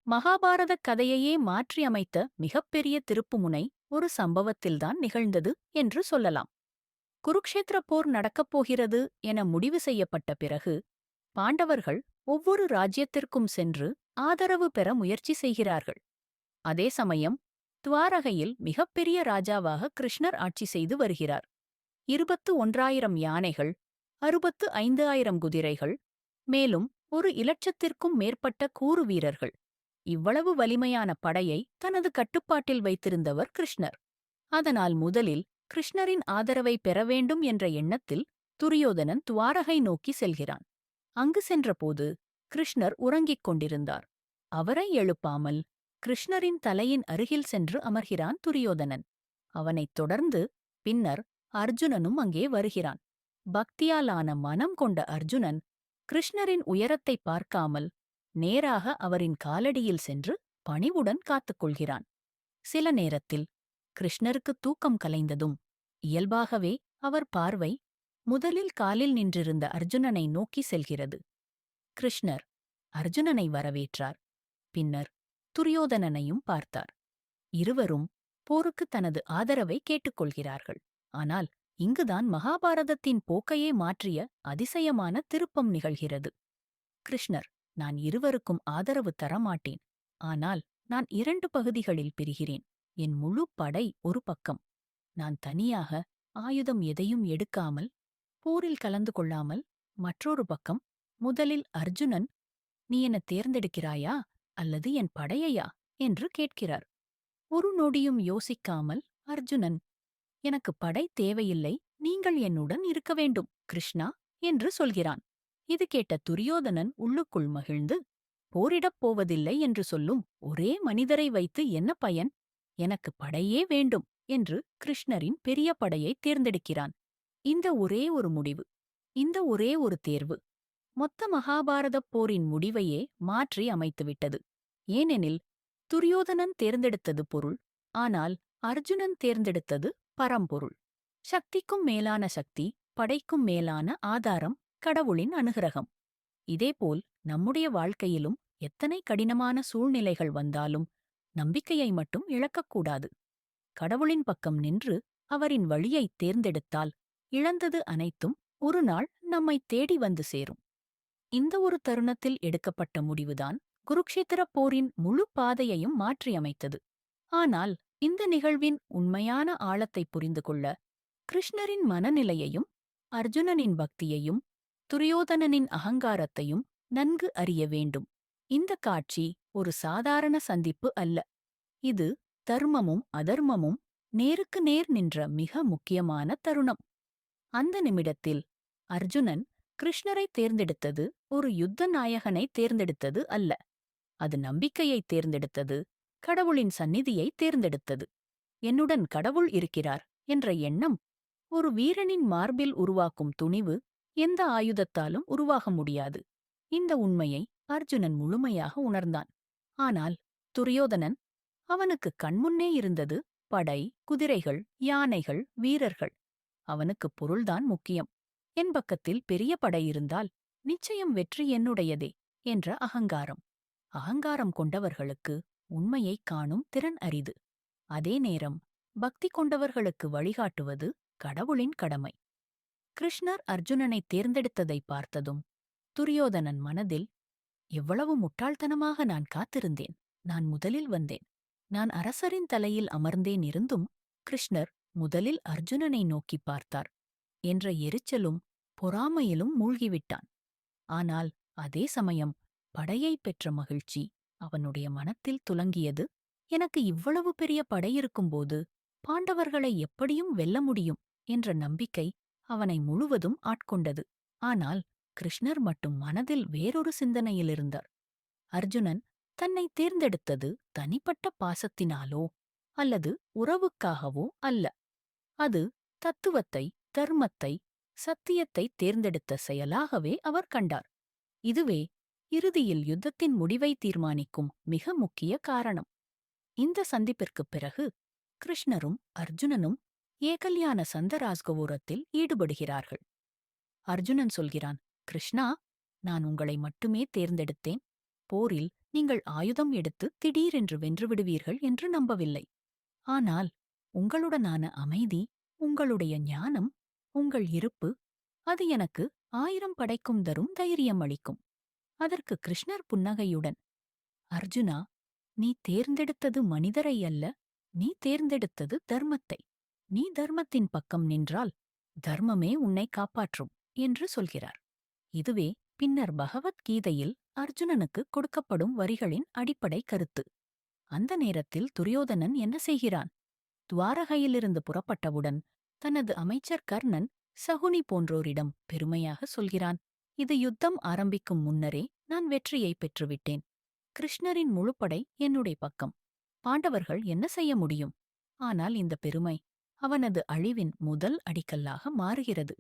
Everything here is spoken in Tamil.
மகாபாரதக் கதையையே மாற்றியமைத்த மிகப்பெரிய திருப்புமுனை ஒரு சம்பவத்தில்தான் நிகழ்ந்தது என்று சொல்லலாம். குருக்ஷேத்திர போர் நடக்கப் போகிறது என முடிவு செய்யப்பட்ட பிறகு பாண்டவர்கள் ஒவ்வொரு ராஜ்யத்திற்கும் சென்று ஆதரவு பெற முயற்சி செய்கிறார்கள். அதே சமயம் துவாரகையில் மிகப்பெரிய ராஜாவாக கிருஷ்ணர் ஆட்சி செய்து வருகிறார். 21,000 யானைகள், 65,000 குதிரைகள், மேலும் 1,00,000த்திற்கும் மேற்பட்ட கூறு வீரர்கள். இவ்வளவு வலிமையான படையை தனது கட்டுப்பாட்டில் வைத்திருந்தவர் கிருஷ்ணர். அதனால் முதலில் கிருஷ்ணரின் ஆதரவை பெற வேண்டும் என்ற எண்ணத்தில் துரியோதனன் துவாரகை நோக்கி செல்கிறான். அங்கு சென்றபோது கிருஷ்ணர் உறங்கிக் கொண்டிருந்தார். அவரை எழுப்பாமல் கிருஷ்ணரின் தலையின் அருகில் சென்று அமர்கிறான் துரியோதனன். அவனைத் தொடர்ந்து பின்னர் அர்ஜுனனும் அங்கே வருகிறான். பக்தியாலான மனம் கொண்ட அர்ஜுனன் கிருஷ்ணரின் உயரத்தை பார்க்காமல் நேராக அவரின் காலடியில் சென்று பணிவுடன் காத்துக்கொள்கிறான். சில நேரத்தில் கிருஷ்ணருக்கு தூக்கம் கலைந்ததும் இயல்பாகவே அவர் பார்வை முதலில் காலில் நின்றிருந்த அர்ஜுனனை நோக்கி செல்கிறது. கிருஷ்ணர் அர்ஜுனனை வரவேற்றார். பின்னர் துரியோதனனையும் பார்த்தார். இருவரும் போருக்கு தனது ஆதரவை கேட்டுக்கொள்கிறார்கள். ஆனால் இங்குதான் மகாபாரதத்தின் போக்கையே மாற்றிய அதிசயமான திருப்பம் நிகழ்கிறது. கிருஷ்ணர், நான் இருவருக்கும் ஆதரவு தரமாட்டேன். ஆனால் நான் 2 பகுதிகளில் பிரிகிறேன். என் முழு படை ஒரு பக்கம். நான் தனியாக ஆயுதம் எதையும் எடுக்காமல், போரில் கலந்து கொள்ளாமல் மற்றொரு பக்கம். முதலில் அர்ஜுனன், நீ என்ன தேர்ந்தெடுக்கிறாயா அல்லது என் படையையா என்று கேட்கிறார். ஒரு நொடியும் யோசிக்காமல் அர்ஜுனன், எனக்கு படை தேவையில்லை, நீங்கள் என்னுடன் இருக்க வேண்டும் கிருஷ்ணா என்று சொல்கிறான். இது கேட்ட துரியோதனன் உள்ளுக்குள் மகிழ்ந்து, போரிடப் போவதில்லை என்று சொல்லும் ஒரே மனிதரை வைத்து என்ன பயன்? எனக்கு படையே வேண்டும் என்று கிருஷ்ணரின் பெரிய படையை தேர்ந்தெடுக்கிறான். இந்த ஒரே ஒரு முடிவு, இந்த ஒரே ஒரு தேர்வு மொத்த மகாபாரதப் போரின் முடிவையே மாற்றி அமைத்துவிட்டது. ஏனெனில் துரியோதனன் தேர்ந்தெடுத்தது பொருள், ஆனால் அர்ஜுனன் தேர்ந்தெடுத்தது பரம்பொருள். சக்திக்கும் மேலான சக்தி, படைக்கும் மேலான ஆதாரம், கடவுளின் அனுகிரகம். இதேபோல் நம்முடைய வாழ்க்கையிலும் எத்தனை கடினமான சூழ்நிலைகள் வந்தாலும் நம்பிக்கையை மட்டும் இழக்கக்கூடாது. கடவுளின் பக்கம் நின்று அவரின் வழியைத் தேர்ந்தெடுத்தால் இழந்தது அனைத்தும் ஒரு நாள் நம்மைத் தேடி வந்து சேரும். இந்த ஒரு தருணத்தில் எடுக்கப்பட்ட முடிவுதான் குருக்ஷேத்திரப் போரின் முழு பாதையையும் மாற்றியமைத்தது. ஆனால் இந்த நிகழ்வின் உண்மையான ஆழத்தைப் புரிந்து கொள்ள கிருஷ்ணரின் மனநிலையையும், அர்ஜுனனின் பக்தியையும், துரியோதனனின் அகங்காரத்தையும் நன்கு அறிய வேண்டும். இந்த காட்சி ஒரு சாதாரண சந்திப்பு அல்ல. இது தர்மமும் அதர்மமும் நேருக்கு நேர் நின்ற மிக முக்கியமான தருணம். அந்த நிமிடத்தில் அர்ஜுனன் கிருஷ்ணரை தேர்ந்தெடுத்தது ஒரு யுத்த நாயகனை தேர்ந்தெடுத்தது அல்ல. அது நம்பிக்கையை தேர்ந்தெடுத்தது, கடவுளின் சந்நிதியை தேர்ந்தெடுத்தது. என்னுடன் கடவுள் இருக்கிறார் என்ற எண்ணம் ஒரு வீரனின் மார்பில் உருவாக்கும் துணிவு எந்த ஆயுதத்தாலும் உருவாக முடியாது. இந்த உண்மையை அர்ஜுனன் முழுமையாக உணர்ந்தான். ஆனால் துரியோதனன், அவனுக்கு கண்முன்னே இருந்தது படை, குதிரைகள், யானைகள், வீரர்கள். அவனுக்கு பொருள்தான் முக்கியம். என் பக்கத்தில் பெரிய படை இருந்தால் நிச்சயம் வெற்றி என்னுடையதே என்ற அகங்காரம். அகங்காரம் கொண்டவர்களுக்கு உண்மையைக் காணும் திறன் அரிது. அதே நேரம் பக்தி கொண்டவர்களுக்கு வழிகாட்டுவது கடவுளின் கடமை. கிருஷ்ணர் அர்ஜுனனை தேர்ந்தெடுத்ததை பார்த்ததும் துரியோதனன் மனதில், எவ்வளவு முட்டாள்தனமாக நான் காத்திருந்தேன். நான் முதலில் வந்தேன். நான் அரசரின் தலையில் அமர்ந்தேன் இருந்தும் கிருஷ்ணர் முதலில் அர்ஜுனனை நோக்கிப் பார்த்தார் என்ற எரிச்சலும் பொறாமையிலும் மூழ்கிவிட்டான். ஆனால் அதே சமயம் படையைப் பெற்ற மகிழ்ச்சி அவனுடைய மனத்தில் துலங்கியது. எனக்கு இவ்வளவு பெரிய படையிருக்கும்போது பாண்டவர்களை எப்படியும் வெல்ல முடியும் என்ற நம்பிக்கை அவனை முழுவதும் ஆட்கொண்டது. ஆனால் கிருஷ்ணர் மட்டும் மனதில் வேறொரு சிந்தனையிலிருந்தார். அர்ஜுனன் தன்னை தேர்ந்தெடுத்தது தனிப்பட்ட பாசத்தினாலோ அல்லது உறவுக்காகவோ அல்ல. அது தத்துவத்தை, தர்மத்தை, சத்தியத்தை தேர்ந்தெடுத்த செயலாகவே அவர் கண்டார். இதுவே இறுதியில் யுத்தத்தின் முடிவை தீர்மானிக்கும் மிக முக்கிய காரணம். இந்த சந்திப்பிற்குப் பிறகு கிருஷ்ணரும் அர்ஜுனனும் ஏகல்யான சந்தராஸ்கவோரத்தில் ஈடுபடுகிறார்கள். அர்ஜுனன் சொல்கிறான், கிருஷ்ணா, நான் உங்களை மட்டுமே தேர்ந்தெடுத்தேன். போரில் நீங்கள் ஆயுதம் எடுத்து திடீரென்று வென்றுவிடுவீர்கள் என்று நம்பவில்லை. ஆனால் உங்களுடனான அமைதி, உங்களுடைய ஞானம், உங்கள் இருப்பு, அது எனக்கு 1000 படைக்கும் தரும் தைரியம் அளிக்கும். அதற்கு கிருஷ்ணர் புன்னகையுடன், அர்ஜுனா, நீ தேர்ந்தெடுத்தது மனிதரை அல்ல, நீ தேர்ந்தெடுத்தது தர்மத்தை. நீ தர்மத்தின் பக்கம் நின்றால் தர்மமே உன்னை காப்பாற்றும் என்று சொல்கிறார். இதுவே பின்னர் பகவத்கீதையில் அர்ஜுனனுக்கு கொடுக்கப்படும் வரிகளின் அடிப்படை கருத்து. அந்த நேரத்தில் துரியோதனன் என்ன செய்கிறான்? துவாரகையிலிருந்து புறப்பட்டவுடன் தனது அமைச்சர் கர்ணன், சகுனி போன்றோரிடம் பெருமையாக சொல்கிறான், இது யுத்தம் ஆரம்பிக்கும் முன்னரே நான் வெற்றியை பெற்றுவிட்டேன். கிருஷ்ணரின் முழுப்படை என்னுடைய பக்கம். பாண்டவர்கள் என்ன செய்ய முடியும்? ஆனால் இந்த பெருமை அவனது அழிவின் முதல் அடிக்கல்லாக மாறுகிறது.